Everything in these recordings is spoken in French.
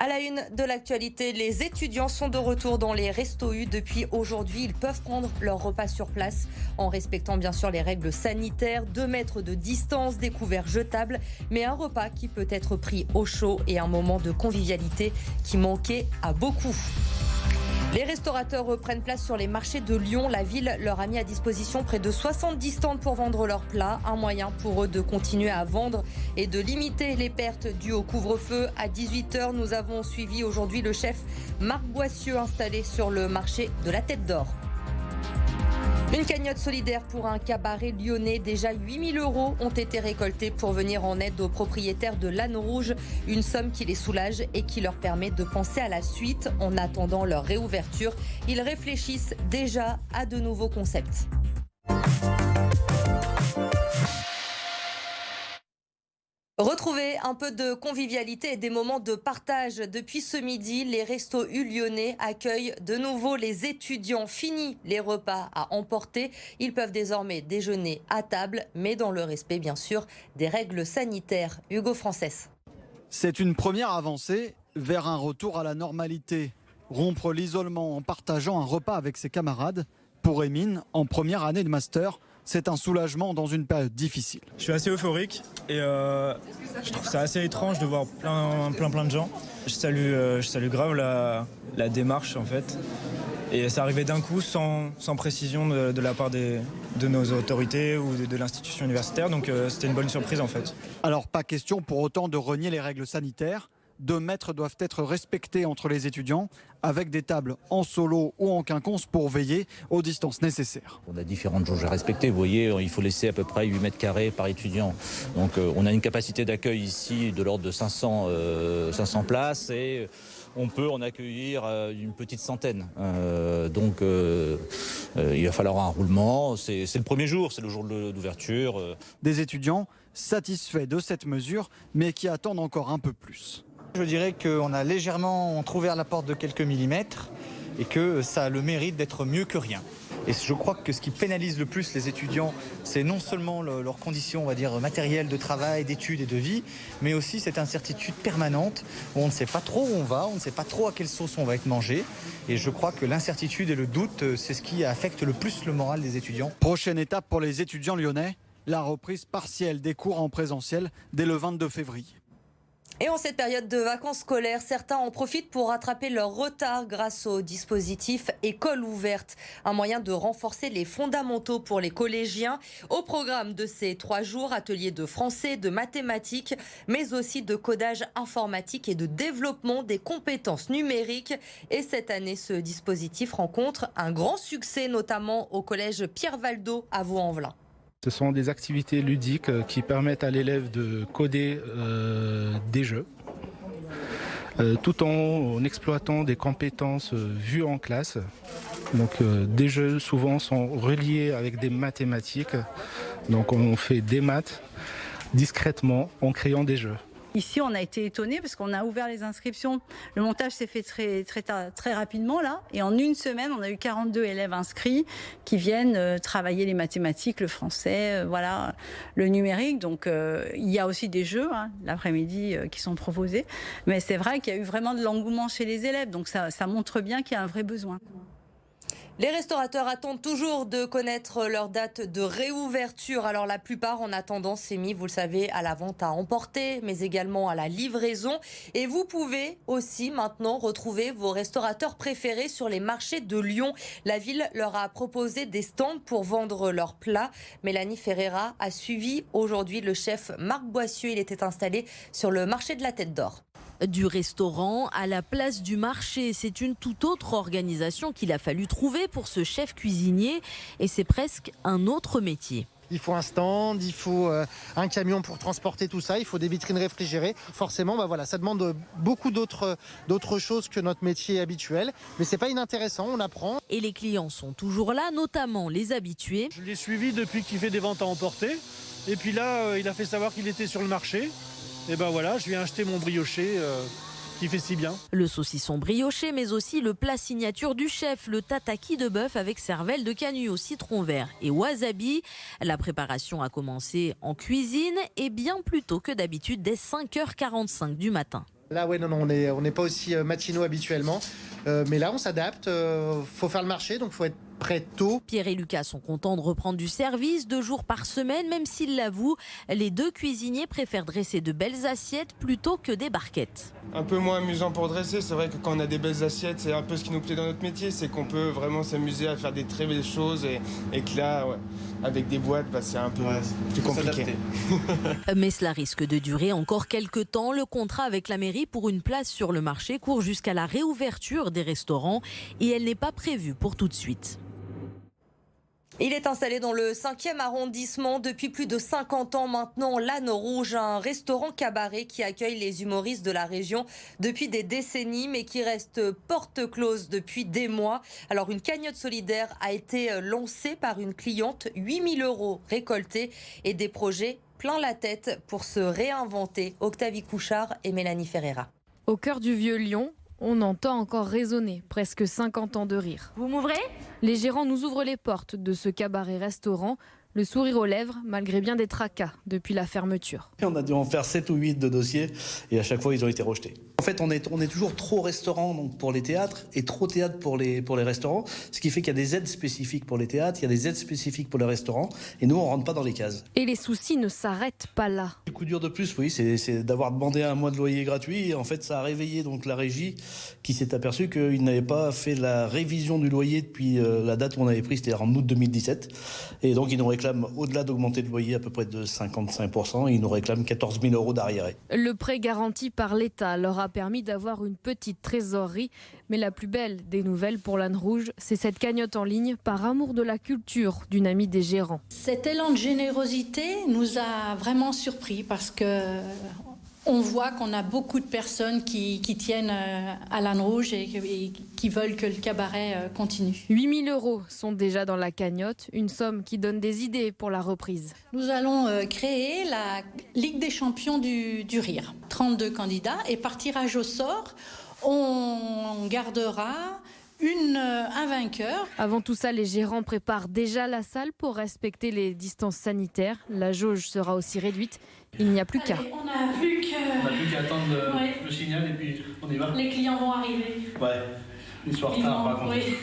À la une de l'actualité, les étudiants sont de retour dans les Restos U. Depuis aujourd'hui, ils peuvent prendre leur repas sur place en respectant bien sûr les règles sanitaires, 2 mètres de distance, des couverts jetables, mais un repas qui peut être pris au chaud et un moment de convivialité qui manquait à beaucoup. Les restaurateurs reprennent place sur les marchés de Lyon. La ville leur a mis à disposition près de 70 stands pour vendre leurs plats. Un moyen pour eux de continuer à vendre et de limiter les pertes dues au couvre-feu. À 18h, nous avons suivi aujourd'hui le chef Marc Boissieu installé sur le marché de la Tête d'Or. Une cagnotte solidaire pour un cabaret lyonnais. Déjà 8 000 € ont été récoltés pour venir en aide aux propriétaires de l'Âne Rouge. Une somme qui les soulage et qui leur permet de penser à la suite. En attendant leur réouverture, ils réfléchissent déjà à de nouveaux concepts. Retrouvez un peu de convivialité et des moments de partage. Depuis ce midi, les Restos U lyonnais accueillent de nouveau les étudiants. Fini les repas à emporter. Ils peuvent désormais déjeuner à table, mais dans le respect, bien sûr, des règles sanitaires. Hugo Frances. C'est une première avancée vers un retour à la normalité. Rompre l'isolement en partageant un repas avec ses camarades. Pour Émine, en première année de master, c'est un soulagement dans une période difficile. Je suis assez euphorique et je trouve ça assez étrange de voir plein de gens. Je salue grave la démarche en fait. Et ça arrivait d'un coup sans précision de la part de nos autorités ou de l'institution universitaire. Donc c'était une bonne surprise en fait. Alors pas question pour autant de renier les règles sanitaires. 2 mètres doivent être respectés entre les étudiants avec des tables en solo ou en quinconce pour veiller aux distances nécessaires. On a différentes jauges à respecter. Vous voyez, il faut laisser à peu près 8 mètres carrés par étudiant. Donc on a une capacité d'accueil ici de l'ordre de 500 places et on peut en accueillir une petite centaine. Donc il va falloir un roulement. C'est le premier jour, c'est le jour d'ouverture. Des étudiants satisfaits de cette mesure, mais qui attendent encore un peu plus. Je dirais qu'on a légèrement entrouvert la porte de quelques millimètres et que ça a le mérite d'être mieux que rien. Et je crois que ce qui pénalise le plus les étudiants, c'est non seulement leurs conditions, on va dire, matérielles de travail, d'études et de vie, mais aussi cette incertitude permanente où on ne sait pas trop où on va, on ne sait pas trop à quelle sauce on va être mangé. Et je crois que l'incertitude et le doute, c'est ce qui affecte le plus le moral des étudiants. Prochaine étape pour les étudiants lyonnais, la reprise partielle des cours en présentiel dès le 22 février. Et en cette période de vacances scolaires, certains en profitent pour rattraper leur retard grâce au dispositif École ouverte. Un moyen de renforcer les fondamentaux pour les collégiens. Au programme de ces 3 jours, ateliers de français, de mathématiques, mais aussi de codage informatique et de développement des compétences numériques. Et cette année, ce dispositif rencontre un grand succès, notamment au collège Pierre Valdo à Vaux-en-Velin. Ce sont des activités ludiques qui permettent à l'élève de coder des jeux, tout en exploitant des compétences vues en classe. Donc des jeux souvent sont reliés avec des mathématiques. Donc on fait des maths discrètement en créant des jeux. Ici, on a été étonnés parce qu'on a ouvert les inscriptions. Le montage s'est fait très rapidement là. Et en une semaine, on a eu 42 élèves inscrits qui viennent travailler les mathématiques, le français, voilà, le numérique. Donc, il y a aussi des jeux l'après-midi qui sont proposés. Mais c'est vrai qu'il y a eu vraiment de l'engouement chez les élèves. Donc, ça montre bien qu'il y a un vrai besoin. Les restaurateurs attendent toujours de connaître leur date de réouverture. Alors la plupart en attendant s'est mis, vous le savez, à la vente à emporter, mais également à la livraison. Et vous pouvez aussi maintenant retrouver vos restaurateurs préférés sur les marchés de Lyon. La ville leur a proposé des stands pour vendre leurs plats. Mélanie Ferreira a suivi aujourd'hui le chef Marc Boissieu. Il était installé sur le marché de la Tête d'Or. Du restaurant à la place du marché, c'est une toute autre organisation qu'il a fallu trouver pour ce chef cuisinier et c'est presque un autre métier. Il faut un stand, il faut un camion pour transporter tout ça, il faut des vitrines réfrigérées. Forcément, voilà, ça demande beaucoup d'autres choses que notre métier habituel. Mais c'est pas inintéressant, on apprend. Et les clients sont toujours là, notamment les habitués. Je l'ai suivi depuis qu'il fait des ventes à emporter. Et puis là, il a fait savoir qu'il était sur le marché. Et ben voilà, je viens acheter mon brioché qui fait si bien. Le saucisson brioché, mais aussi le plat signature du chef, le tataki de bœuf avec cervelle de canut au citron vert et wasabi. La préparation a commencé en cuisine et bien plus tôt que d'habitude dès 5h45 du matin. Là, ouais, non, on n'est pas aussi matinaux habituellement. Mais là, on s'adapte. Faut faire le marché, donc faut être prêt tôt. Pierre et Lucas sont contents de reprendre du service 2 jours par semaine, même s'ils l'avouent, les 2 cuisiniers préfèrent dresser de belles assiettes plutôt que des barquettes. Un peu moins amusant pour dresser, c'est vrai que quand on a des belles assiettes, c'est un peu ce qui nous plaît dans notre métier, c'est qu'on peut vraiment s'amuser à faire des très belles choses et que là, ouais, avec des boîtes, c'est un peu plus compliqué. Mais cela risque de durer encore quelques temps. Le contrat avec la mairie pour une place sur le marché court jusqu'à la réouverture des restaurants et elle n'est pas prévue pour tout de suite. Il est installé dans le 5e arrondissement depuis plus de 50 ans maintenant. L'Âne Rouge, un restaurant cabaret qui accueille les humoristes de la région depuis des décennies, mais qui reste porte close depuis des mois. Alors une cagnotte solidaire a été lancée par une cliente, 8 000 € récoltés et des projets plein la tête pour se réinventer. Octavie Couchard et Mélanie Ferreira. Au cœur du vieux Lyon, on entend encore résonner presque 50 ans de rire. Vous m'ouvrez ? Les gérants nous ouvrent les portes de ce cabaret-restaurant, le sourire aux lèvres, malgré bien des tracas depuis la fermeture. On a dû en faire 7 ou 8 de dossiers et à chaque fois ils ont été rejetés. En fait, on est toujours trop restaurant donc pour les théâtres et trop théâtre pour les restaurants, ce qui fait qu'il y a des aides spécifiques pour les théâtres, il y a des aides spécifiques pour les restaurants et nous on rentre pas dans les cases. Et les soucis ne s'arrêtent pas là. Le coup dur de plus, oui, c'est d'avoir demandé un mois de loyer gratuit et en fait ça a réveillé donc la régie qui s'est aperçue qu'ils n'avaient pas fait la révision du loyer depuis la date où on avait pris, c'était en août 2017 et donc ils nous réclament au-delà d'augmenter le loyer à peu près de 55%, ils nous réclament 14 000 € d'arriérés. Le prêt garanti par l'État leur a permis d'avoir une petite trésorerie. Mais la plus belle des nouvelles pour l'Âne Rouge, c'est cette cagnotte en ligne par amour de la culture d'une amie des gérants. Cet élan de générosité nous a vraiment surpris parce que on voit qu'on a beaucoup de personnes qui tiennent à l'Âne Rouge et qui veulent que le cabaret continue. 8 000 € sont déjà dans la cagnotte, une somme qui donne des idées pour la reprise. Nous allons créer la Ligue des champions du rire. 32 candidats et par tirage au sort, on gardera un vainqueur. Avant tout ça, les gérants préparent déjà la salle pour respecter les distances sanitaires. La jauge sera aussi réduite. Il n'y a plus qu'à. On n'a plus qu'à attendre le signal et puis on y va. Les clients vont arriver. Ouais, une soirée tard par contre. Oui.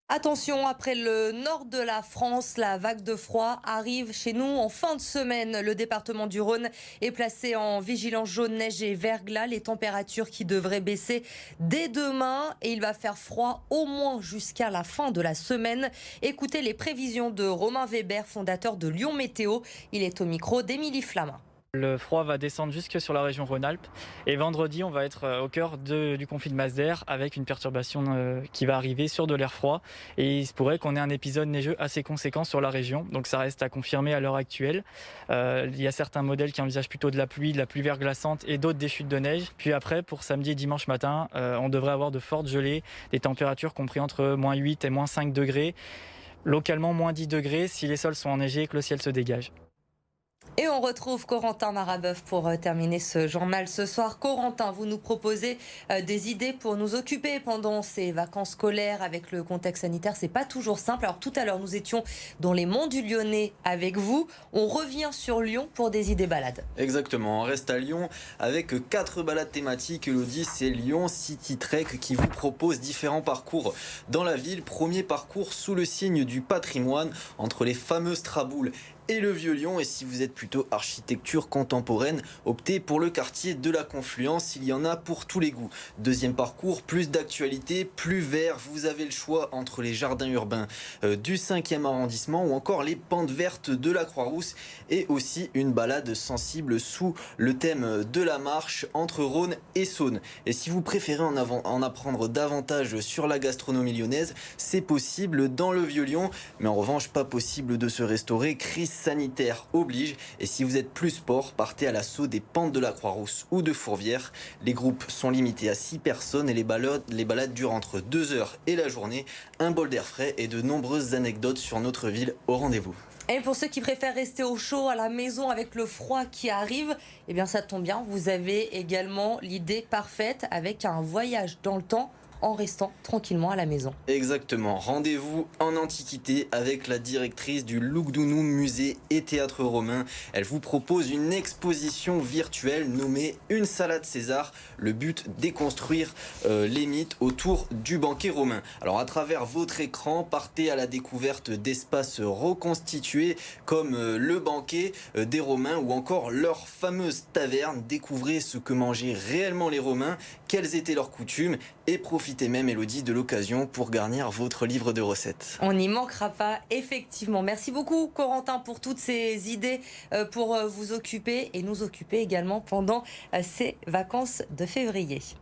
Attention, après le nord de la France, la vague de froid arrive chez nous en fin de semaine. Le département du Rhône est placé en vigilance jaune, neige et verglas. Les températures qui devraient baisser dès demain et il va faire froid au moins jusqu'à la fin de la semaine. Écoutez les prévisions de Romain Weber, fondateur de Lyon Météo. Il est au micro d'Émilie Flamin. Le froid va descendre jusque sur la région Rhône-Alpes et vendredi on va être au cœur du conflit de masse d'air avec une perturbation qui va arriver sur de l'air froid et il se pourrait qu'on ait un épisode neigeux assez conséquent sur la région, donc ça reste à confirmer à l'heure actuelle. Il y a certains modèles qui envisagent plutôt de la pluie verglaçante et d'autres des chutes de neige. Puis après pour samedi et dimanche matin on devrait avoir de fortes gelées, des températures comprises entre -8 et -5 degrés, localement -10 degrés si les sols sont enneigés et que le ciel se dégage. Et on retrouve Corentin Marabeuf pour terminer ce journal ce soir. Corentin, vous nous proposez des idées pour nous occuper pendant ces vacances scolaires avec le contexte sanitaire. C'est pas toujours simple. Alors tout à l'heure, nous étions dans les monts du Lyonnais avec vous. On revient sur Lyon pour des idées balades. Exactement, on reste à Lyon avec 4 balades thématiques. Elodie, c'est Lyon City Trek qui vous propose différents parcours dans la ville. Premier parcours sous le signe du patrimoine entre les fameuses Traboules et le Vieux-Lyon. Et si vous êtes plutôt architecture contemporaine, optez pour le quartier de la Confluence. Il y en a pour tous les goûts. Deuxième parcours, plus d'actualité, plus vert. Vous avez le choix entre les jardins urbains du 5e arrondissement ou encore les pentes vertes de la Croix-Rousse et aussi une balade sensible sous le thème de la marche entre Rhône et Saône. Et si vous préférez en apprendre davantage sur la gastronomie lyonnaise, c'est possible dans le Vieux-Lyon. Mais en revanche, pas possible de se restaurer. Crise sanitaire oblige. Et si vous êtes plus sport, partez à l'assaut des pentes de la Croix-Rousse ou de Fourvière. Les groupes sont limités à 6 personnes et les balades durent entre 2 heures et la journée. Un bol d'air frais et de nombreuses anecdotes sur notre ville au rendez-vous. Et pour ceux qui préfèrent rester au chaud à la maison avec le froid qui arrive, eh bien ça tombe bien, vous avez également l'idée parfaite avec un voyage dans le temps en restant tranquillement à la maison. Exactement. Rendez-vous en Antiquité avec la directrice du Lugdunum Musée et Théâtre romain. Elle vous propose une exposition virtuelle nommée Une salade César. Le but, déconstruire les mythes autour du banquet romain. Alors à travers votre écran, partez à la découverte d'espaces reconstitués comme le banquet des Romains ou encore leur fameuse taverne. Découvrez ce que mangeaient réellement les Romains, quelles étaient leurs coutumes et profitez même, Elodie, de l'occasion pour garnir votre livre de recettes. On n'y manquera pas, effectivement. Merci beaucoup, Corentin, pour toutes ces idées pour vous occuper et nous occuper également pendant ces vacances de février.